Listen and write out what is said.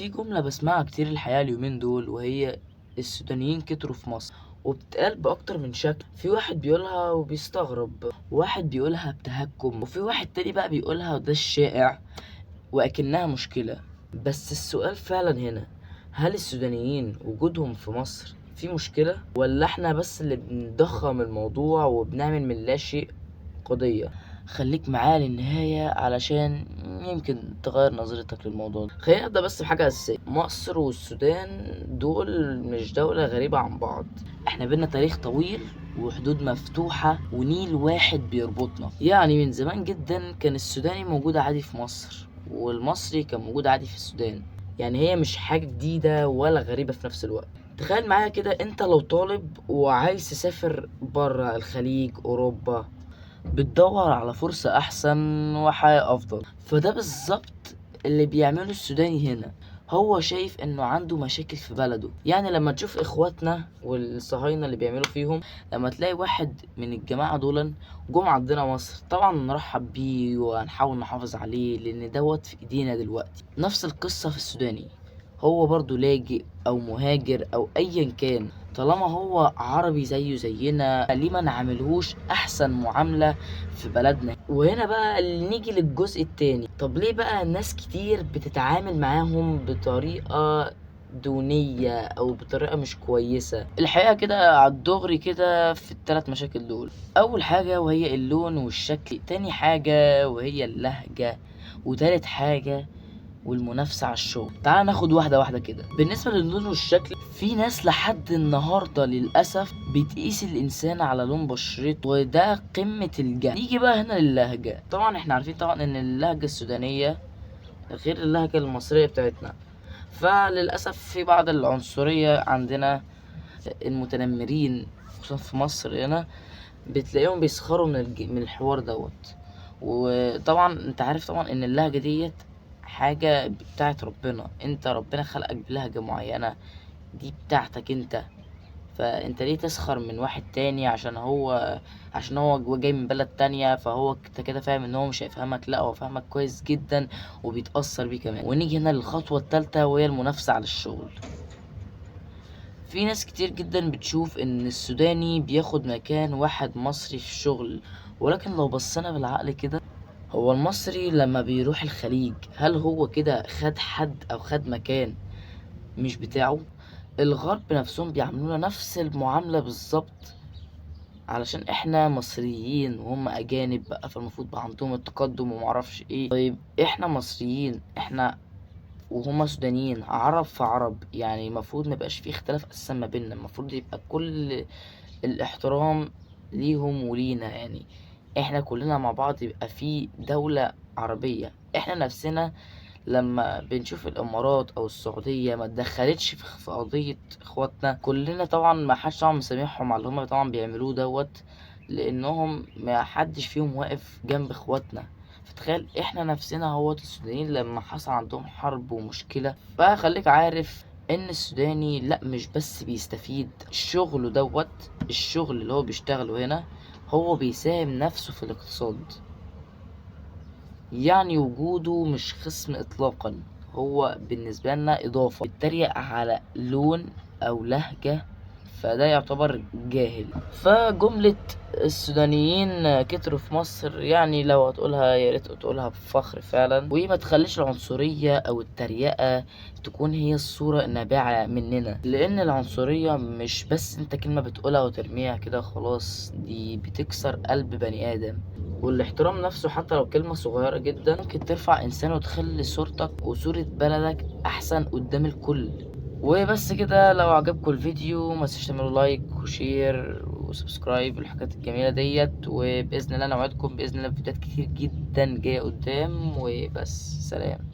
في جملة بسمعها كتير الحقيقة اليومين دول، وهي السودانيين كتروا في مصر، وبتتقال بأكتر من شكل. في واحد بيقولها وبيستغرب، واحد بيقولها بتهكم، وفي واحد تاني بقى بيقولها وده الشائع وأكنها مشكلة. بس السؤال فعلا هنا، هل السودانيين وجودهم في مصر في مشكلة، ولا احنا بس اللي بنضخم الموضوع وبنعمل من لا شيء قضية؟ خليك معايا للنهاية علشان يمكن تغير نظرتك للموضوع ده. خلينا نبدأ بس بحاجة أساسية، مصر والسودان دول مش دولة غريبة عن بعض، احنا بينا تاريخ طويل وحدود مفتوحة ونيل واحد بيربطنا. يعني من زمان جدا كان السوداني موجود عادي في مصر، والمصري كان موجود عادي في السودان. يعني هي مش حاجة جديدة ولا غريبة في نفس الوقت. تخيل معايا كده، انت لو طالب وعايز تسافر برا الخليج، اوروبا، بتدور على فرصة احسن وحياة افضل، فده بالظبط اللي بيعمله السوداني هنا. هو شايف انه عنده مشاكل في بلده. يعني لما تشوف اخواتنا والصهاينة اللي بيعملوا فيهم، لما تلاقي واحد من الجماعة دول جم عندنا مصر، طبعا نرحب بيه وهنحاول نحافظ عليه لان دوت في ايدينا دلوقتي. نفس القصة في السوداني، هو برضو لاجئ او مهاجر او ايا كان، طالما هو عربي زيه زينا ليه ما نعملهوش احسن معاملة في بلدنا؟ وهنا بقى اللي نيجي للجزء التاني، طب ليه بقى ناس كتير بتتعامل معاهم بطريقة دونية او بطريقة مش كويسة؟ الحقيقة كده عالدغري كده في الثلاث مشاكل دول. اول حاجة وهي اللون والشكل، تاني حاجة وهي اللهجة، وتالت حاجة والمنافسة على الشغل. تعال ناخد واحدة واحدة كده. بالنسبة للون والشكل، في ناس لحد النهاردة للأسف بتقيس الإنسان على لون بشرته، وده قمة الجهل. نيجي بقى هنا للهجة. طبعا احنا عارفين طبعا ان اللهجة السودانية غير اللهجة المصرية بتاعتنا، فللأسف في بعض العنصرية عندنا. المتنمرين خصوصا في مصر هنا بتلاقيهم بيسخروا من الحوار دوت. وطبعا انت عارف طبعا ان اللهجة ديت حاجة بتاعت ربنا، انت ربنا خلقك بلهجة معينة، دي بتاعتك انت. فانت ليه تسخر من واحد تاني عشان هو جاي من بلد تانية؟ فهو انت كده فاهم ان هو مش هيفهمك؟ لا، هو فاهمك كويس جدا وبيتأثر بيه كمان. ونيجي هنا للخطوة التالتة وهي المنافسة على الشغل. في ناس كتير جدا بتشوف ان السوداني بياخد مكان واحد مصري في الشغل، ولكن لو بصينا بالعقل كده، هو المصري لما بيروح الخليج هل هو كده خد حد او خد مكان مش بتاعه؟ الغرب نفسهم بيعملونا نفس المعاملة بالظبط، علشان احنا مصريين وهم اجانب بقى، فالمفروض بقى عندهم التقدم ومعرفش ايه. طيب احنا مصريين، احنا وهما سودانيين، عرب في عرب، يعني المفروض ميبقاش فيه اختلاف اساسا ما بيننا، المفروض يبقى كل الاحترام ليهم ولينا. يعني احنا كلنا مع بعض يبقى في دولة عربية. احنا نفسنا لما بنشوف الامارات او السعودية ما اتدخلتش في قضية اخواتنا، كلنا طبعا ما حدش طبعا مسامحهم على اللي هما طبعا بيعملوه دوت، لانهم ما حدش فيهم واقف جنب اخواتنا. فتخيل احنا نفسنا هوت السودانيين لما حصل عندهم حرب ومشكلة، فخليك عارف ان السوداني لا مش بس بيستفيد الشغل دوت، الشغل اللي هو بيشتغله هنا هو بيساهم نفسه في الاقتصاد. يعني وجوده مش خصم اطلاقا، هو بالنسبة لنا اضافة. بيتريق على لون او لهجة فده يعتبر جاهل. فجملة السودانيين كتروا في مصر، يعني لو هتقولها يا ريت تقولها بفخر فعلا، وما تخليش العنصرية او التريقة تكون هي الصورة النابعة مننا. لان العنصرية مش بس انت كلمة بتقولها وترميها كده خلاص، دي بتكسر قلب بني ادم. والاحترام نفسه حتى لو كلمة صغيرة جدا ممكن ترفع انسان وتخلي صورتك وصورة بلدك احسن قدام الكل. وبس كده، لو عجبكم الفيديو ما تنسوش تعملوا لايك وشير وسبسكرايب والحاجات الجميلة ديت. وبإذن الله انا وعدكم بإذن الله فيديوهات كتير جدا جاية قدام. وبس، سلام.